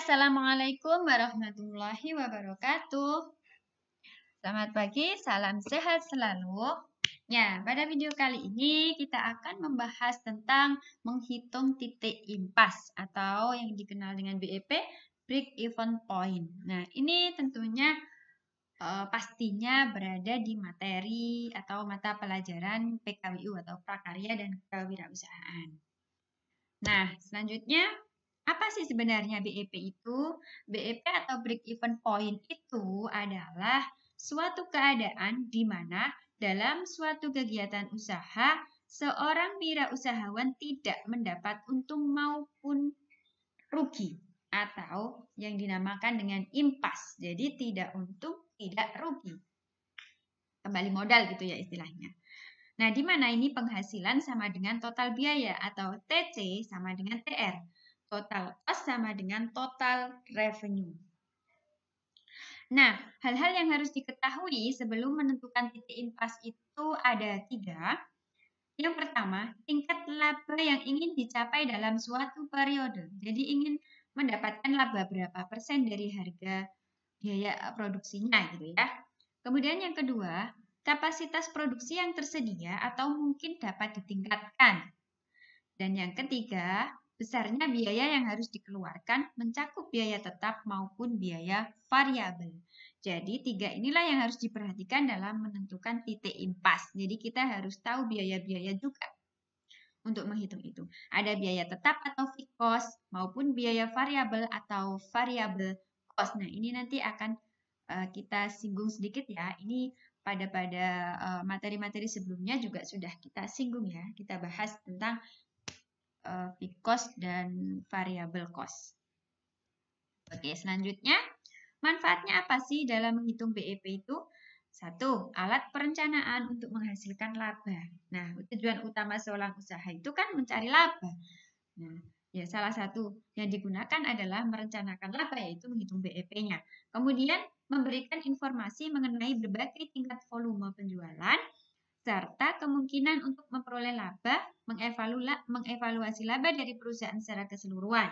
Assalamualaikum warahmatullahi wabarakatuh. Selamat pagi, salam sehat selalu. Ya, pada video kali ini kita akan membahas tentang menghitung titik impas atau yang dikenal dengan BEP, Break Even Point. Nah, ini tentunya pastinya berada di materi atau mata pelajaran PKWU atau Prakarya dan Kewirausahaan. Nah, selanjutnya apa sih sebenarnya BEP itu? BEP atau Break Even Point itu adalah suatu keadaan di mana dalam suatu kegiatan usaha, seorang wirausahawan tidak mendapat untung maupun rugi atau yang dinamakan dengan impas. Jadi tidak untung, tidak rugi. Kembali modal gitu ya istilahnya. Nah, di mana ini penghasilan sama dengan total biaya atau TC sama dengan TR. Total cost sama dengan total revenue. Nah, hal-hal yang harus diketahui sebelum menentukan titik impas itu ada 3. Yang pertama, tingkat laba yang ingin dicapai dalam suatu periode. Jadi ingin mendapatkan laba berapa persen dari harga biaya produksinya gitu ya. Kemudian yang kedua, kapasitas produksi yang tersedia atau mungkin dapat ditingkatkan. Dan yang ketiga, besarnya biaya yang harus dikeluarkan mencakup biaya tetap maupun biaya variabel. Jadi 3 inilah yang harus diperhatikan dalam menentukan titik impas. Jadi kita harus tahu biaya-biaya juga untuk menghitung itu. Ada biaya tetap atau fixed cost maupun biaya variabel atau variable cost. Nah, ini nanti akan kita singgung sedikit ya. Ini pada materi-materi sebelumnya juga sudah kita singgung ya. Kita bahas tentang fixed cost dan variable cost. Oke, selanjutnya manfaatnya apa sih dalam menghitung BEP itu? 1. Alat perencanaan untuk menghasilkan laba. Nah, tujuan utama seorang usaha itu kan mencari laba. Nah, ya salah satu yang digunakan adalah merencanakan laba, yaitu menghitung BEP-nya. Kemudian memberikan informasi mengenai berbagai tingkat volume penjualan, serta kemungkinan untuk memperoleh laba, mengevaluasi laba dari perusahaan secara keseluruhan,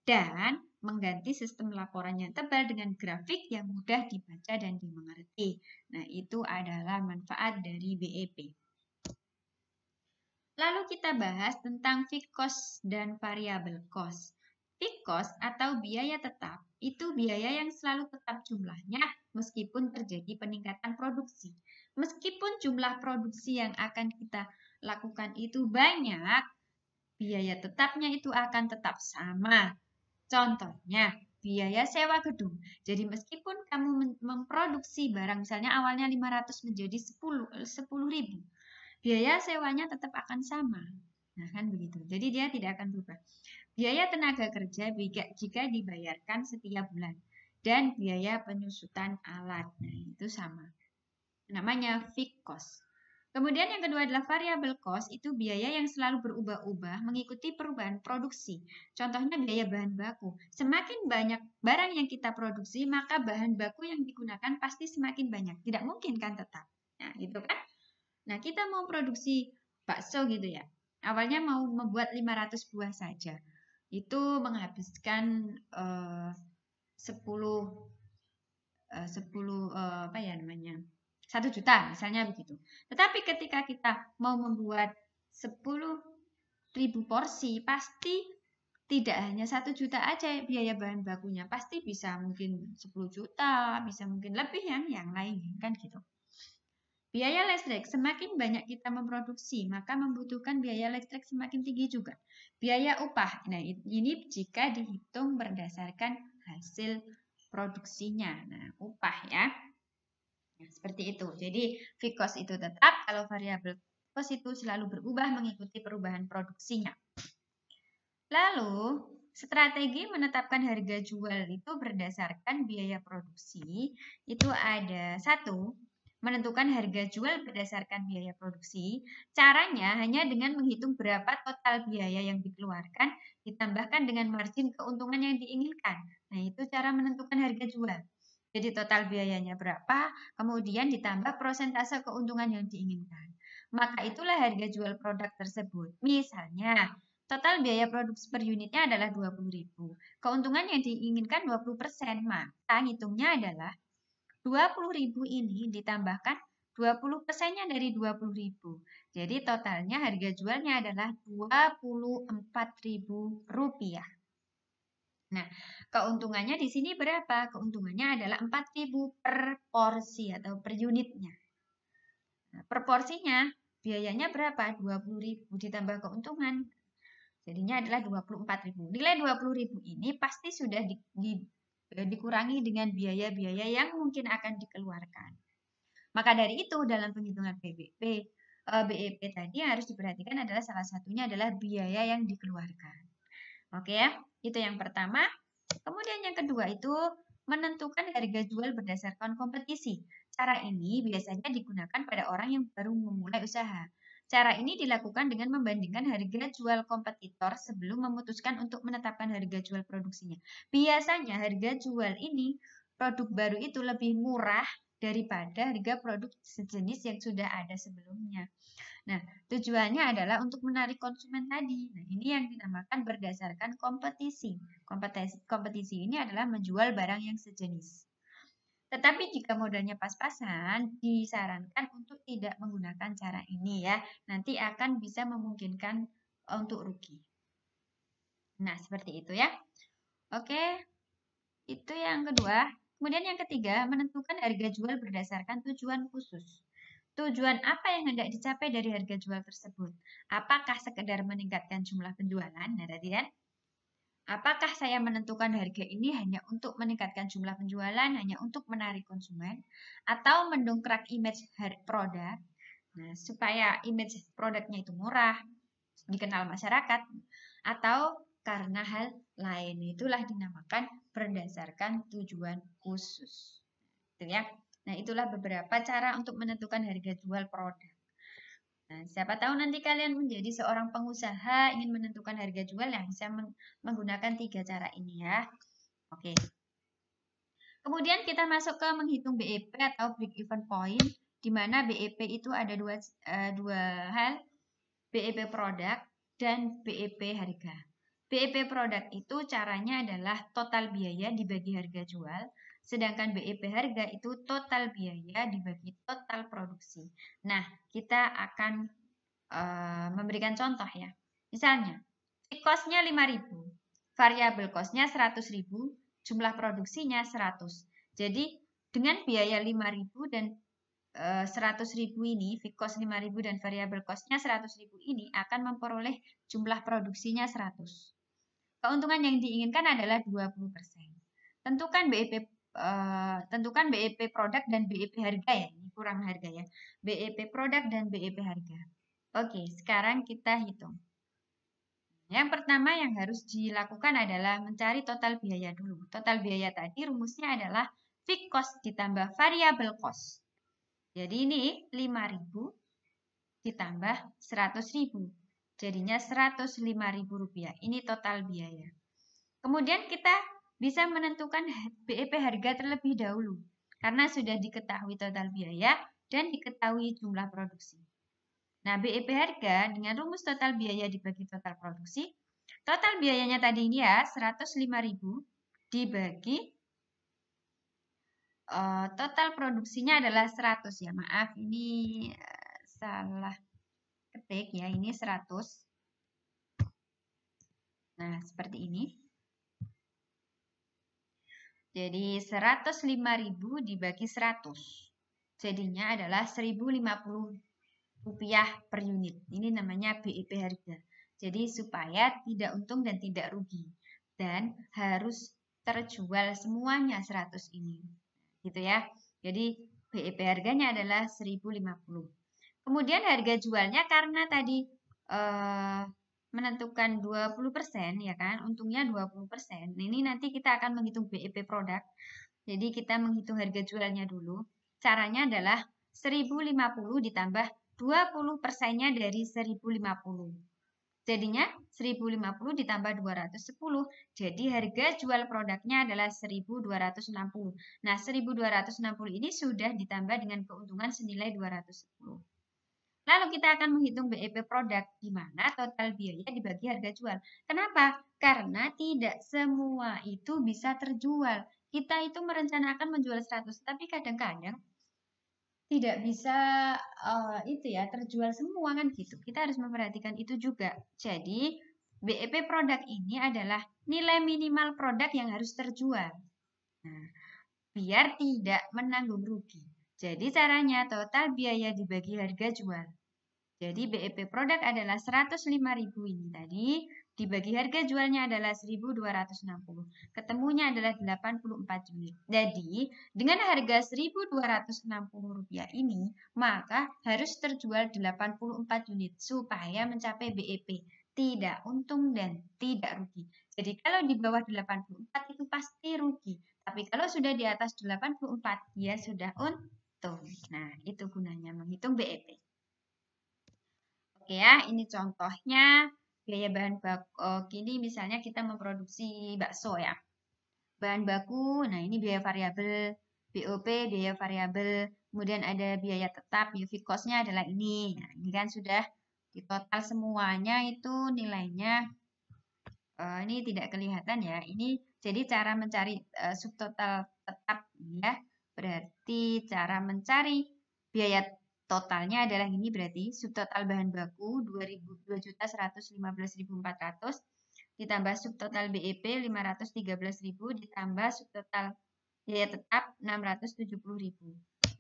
dan mengganti sistem laporan yang tebal dengan grafik yang mudah dibaca dan dimengerti. Nah, itu adalah manfaat dari BEP. Lalu kita bahas tentang fixed cost dan variable cost. Fixed cost atau biaya tetap itu biaya yang selalu tetap jumlahnya meskipun terjadi peningkatan produksi. Meskipun jumlah produksi yang akan kita lakukan itu banyak, biaya tetapnya itu akan tetap sama. Contohnya, biaya sewa gedung. Jadi meskipun kamu memproduksi barang misalnya awalnya 500 menjadi 10.000, biaya sewanya tetap akan sama. Nah, kan begitu. Jadi dia tidak akan berubah. Biaya tenaga kerja jika dibayarkan setiap bulan. Dan biaya penyusutan alat. Nah, itu sama. Namanya fixed cost. Kemudian yang kedua adalah variable cost, itu biaya yang selalu berubah-ubah mengikuti perubahan produksi. Contohnya biaya bahan baku. Semakin banyak barang yang kita produksi, maka bahan baku yang digunakan pasti semakin banyak. Tidak mungkin kan tetap. Nah, gitu kan? Nah, kita mau produksi bakso gitu ya. Awalnya mau membuat 500 buah saja. Itu menghabiskan 1 juta misalnya begitu. Tetapi ketika kita mau membuat 10.000 porsi, pasti tidak hanya 1 juta aja biaya bahan bakunya, pasti bisa mungkin 10 juta, bisa mungkin lebih yang lain kan gitu. Biaya listrik, semakin banyak kita memproduksi, maka membutuhkan biaya listrik semakin tinggi juga. Biaya upah, nah ini jika dihitung berdasarkan hasil produksinya. Nah, upah ya. Nah, seperti itu. Jadi, fixed cost itu tetap, kalau variable cost itu selalu berubah mengikuti perubahan produksinya. Lalu, strategi menetapkan harga jual itu berdasarkan biaya produksi. Itu ada 1, menentukan harga jual berdasarkan biaya produksi. Caranya hanya dengan menghitung berapa total biaya yang dikeluarkan, ditambahkan dengan margin keuntungan yang diinginkan. Nah, itu cara menentukan harga jual. Jadi total biayanya berapa, kemudian ditambah persentase keuntungan yang diinginkan. Maka itulah harga jual produk tersebut. Misalnya, Total biaya produksi per unitnya adalah 20.000. Keuntungan yang diinginkan 20%, maka ngitungnya adalah 20.000 ini ditambahkan 20%-nya dari 20.000. Jadi totalnya harga jualnya adalah Rp24.000. Nah, keuntungannya di sini berapa? Keuntungannya adalah 4.000 per porsi atau per unitnya. Nah, per porsinya biayanya berapa? 20.000 ditambah keuntungan. Jadinya adalah 24.000. Nilai 20.000 ini pasti sudah dikurangi dengan biaya-biaya yang mungkin akan dikeluarkan. Maka dari itu dalam penghitungan BEP tadi yang harus diperhatikan adalah salah satunya adalah biaya yang dikeluarkan. Oke ya, itu yang pertama. Kemudian yang kedua itu menentukan harga jual berdasarkan kompetisi. Cara ini biasanya digunakan pada orang yang baru memulai usaha. Cara ini dilakukan dengan membandingkan harga jual kompetitor sebelum memutuskan untuk menetapkan harga jual produksinya. Biasanya harga jual ini, produk baru itu lebih murah daripada harga produk sejenis yang sudah ada sebelumnya. Nah, tujuannya adalah untuk menarik konsumen tadi. Nah, ini yang dinamakan berdasarkan kompetisi. Kompetisi ini adalah menjual barang yang sejenis. Tetapi jika modalnya pas-pasan, disarankan untuk tidak menggunakan cara ini ya. Nanti akan bisa memungkinkan untuk rugi. Nah, seperti itu ya. Oke, itu yang kedua. Kemudian yang ketiga, menentukan harga jual berdasarkan tujuan khusus. Tujuan apa yang hendak dicapai dari harga jual tersebut? Apakah sekedar meningkatkan jumlah penjualan? Nah, tadi kan? Apakah saya menentukan harga ini hanya untuk meningkatkan jumlah penjualan, hanya untuk menarik konsumen, atau mendongkrak image produk, nah, supaya image produknya itu murah, dikenal masyarakat, atau karena hal lain? Itulah dinamakan berdasarkan tujuan khusus. Itu ya. Nah, itulah beberapa cara untuk menentukan harga jual produk. Nah, siapa tahu nanti kalian menjadi seorang pengusaha ingin menentukan harga jual yang bisa menggunakan 3 cara ini ya. Oke. Kemudian kita masuk ke menghitung BEP atau break even point, di mana BEP itu ada dua hal, BEP produk dan BEP harga. BEP produk itu caranya adalah total biaya dibagi harga jual, sedangkan BEP harga itu total biaya dibagi total produksi. Nah, kita akan memberikan contoh ya. Misalnya, fixed cost-nya 5.000, variable cost-nya 100.000, jumlah produksinya 100. Jadi, dengan biaya 5.000 dan 100.000 ini, fixed cost 5.000 dan variable cost-nya 100.000 ini akan memperoleh jumlah produksinya 100. Keuntungan yang diinginkan adalah 20%. Tentukan BEP produk dan BEP harga ya. Ini kurang harga ya. BEP produk dan BEP harga. Oke, sekarang kita hitung. Yang pertama yang harus dilakukan adalah mencari total biaya dulu. Total biaya tadi rumusnya adalah fixed cost ditambah variable cost. Jadi ini 5.000 ditambah 100.000. Jadinya Rp105.000. Ini total biaya. Kemudian kita bisa menentukan BEP harga terlebih dahulu. Karena sudah diketahui total biaya dan diketahui jumlah produksi. Nah, BEP harga dengan rumus total biaya dibagi total produksi. Total biayanya tadi ini ya, 105.000 dibagi total produksinya adalah 100 ya. Maaf, ini salah ketik ya, ini 100. Nah, seperti ini. Jadi 105.000 dibagi 100. Jadinya adalah Rp1.050 per unit. Ini namanya BEP harga. Jadi supaya tidak untung dan tidak rugi. Dan harus terjual semuanya 100 ini. Gitu ya. Jadi BEP harganya adalah 1.050. Kemudian harga jualnya karena tadi menentukan 20% ya kan, untungnya 20%. Ini nanti kita akan menghitung BEP produk. Jadi kita menghitung harga jualnya dulu. Caranya adalah 1.050 ditambah 20%-nya dari 1.050. Jadinya 1.050 ditambah 210. Jadi harga jual produknya adalah 1.260. Nah, 1.260 ini sudah ditambah dengan keuntungan senilai 210. Lalu kita akan menghitung BEP produk, di mana total biaya dibagi harga jual. Kenapa? Karena tidak semua itu bisa terjual. Kita itu merencanakan menjual 100, tapi kadang-kadang tidak bisa itu ya terjual semua kan gitu. Kita harus memperhatikan itu juga. Jadi BEP produk ini adalah nilai minimal produk yang harus terjual. Nah, biar tidak menanggung rugi. Jadi caranya total biaya dibagi harga jual. Jadi BEP produk adalah 105.000 ini tadi, dibagi harga jualnya adalah 1.260. Ketemunya adalah 84 unit. Jadi, dengan harga Rp1.260 ini, maka harus terjual 84 unit supaya mencapai BEP. Tidak untung dan tidak rugi. Jadi, kalau di bawah 84 itu pasti rugi. Tapi kalau sudah di atas 84, dia sudah untung. Nah, itu gunanya menghitung BEP. Oke ya, ini contohnya biaya bahan baku. Kini misalnya kita memproduksi bakso ya. Bahan baku, nah ini biaya variabel, BOP biaya variabel, kemudian ada biaya tetap, fixed cost-nya adalah ini. Nah, ini kan sudah di total semuanya itu nilainya ini tidak kelihatan ya. Ini jadi cara mencari subtotal tetap ya. Berarti cara mencari biaya totalnya adalah ini, berarti subtotal bahan baku 2.115.400 ditambah subtotal BEP 513.000 ditambah subtotal biaya tetap 670.000.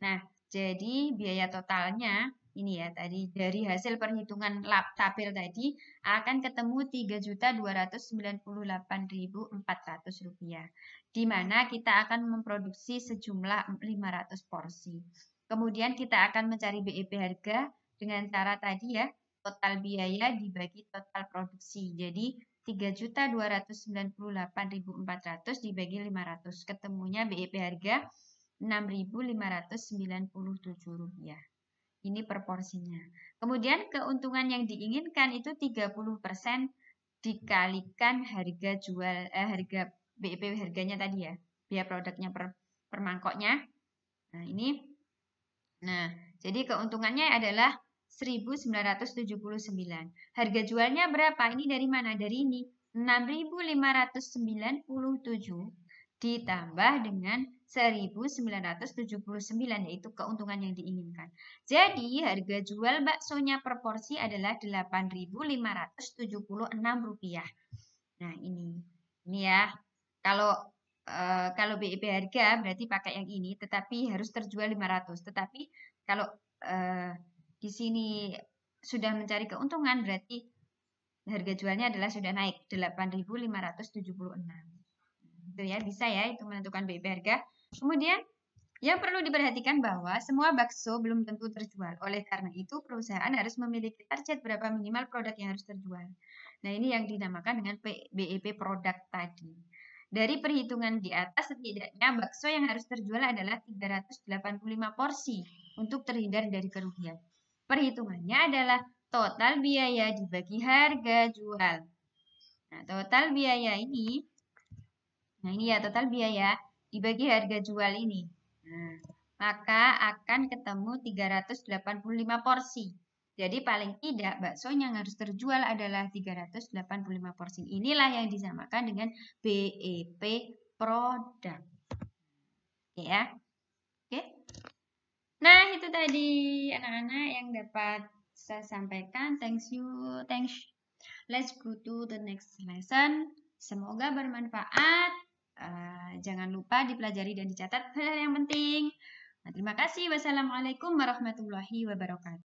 Nah, jadi biaya totalnya ini ya tadi dari hasil perhitungan tabel tadi akan ketemu Rp3.298.400, di mana kita akan memproduksi sejumlah 500 porsi. Kemudian kita akan mencari BEP harga dengan cara tadi ya, total biaya dibagi total produksi. Jadi 3.298.400 dibagi 500, ketemunya BEP harga Rp6.597. Ini per porsinya. Kemudian keuntungan yang diinginkan itu 30% dikalikan harga jual harga BEP harganya tadi ya. Biaya produknya per mangkoknya. Nah, ini. Nah, jadi keuntungannya adalah 1.979. Harga jualnya berapa? Ini dari mana? Dari ini. 6.597 ditambah dengan 1.979, yaitu keuntungan yang diinginkan. Jadi harga jual baksonya per porsi adalah Rp8.576. Nah, ini ya. Kalau BEP harga berarti pakai yang ini, tetapi harus terjual 500. Tetapi kalau di sini sudah mencari keuntungan, berarti harga jualnya adalah sudah naik 8.576. Itu ya, bisa ya itu menentukan BEP harga. Kemudian yang perlu diperhatikan bahwa semua bakso belum tentu terjual. Oleh karena itu, perusahaan harus memiliki target berapa minimal produk yang harus terjual. Nah, ini yang dinamakan dengan BEP produk tadi. Dari perhitungan di atas, setidaknya bakso yang harus terjual adalah 385 porsi untuk terhindar dari kerugian. Perhitungannya adalah total biaya dibagi harga jual. Nah, total biaya ini, nah ini ya total biaya dibagi harga jual ini. Nah, maka akan ketemu 385 porsi. Jadi paling tidak bakso yang harus terjual adalah 385 porsi. Inilah yang disamakan dengan BEP produk. Oke ya. Oke. Nah, itu tadi anak-anak yang dapat saya sampaikan. Thanks you. Thanks. Let's go to the next lesson. Semoga bermanfaat. Jangan lupa dipelajari dan dicatat hal-hal yang penting. Nah, terima kasih. Wassalamualaikum warahmatullahi wabarakatuh.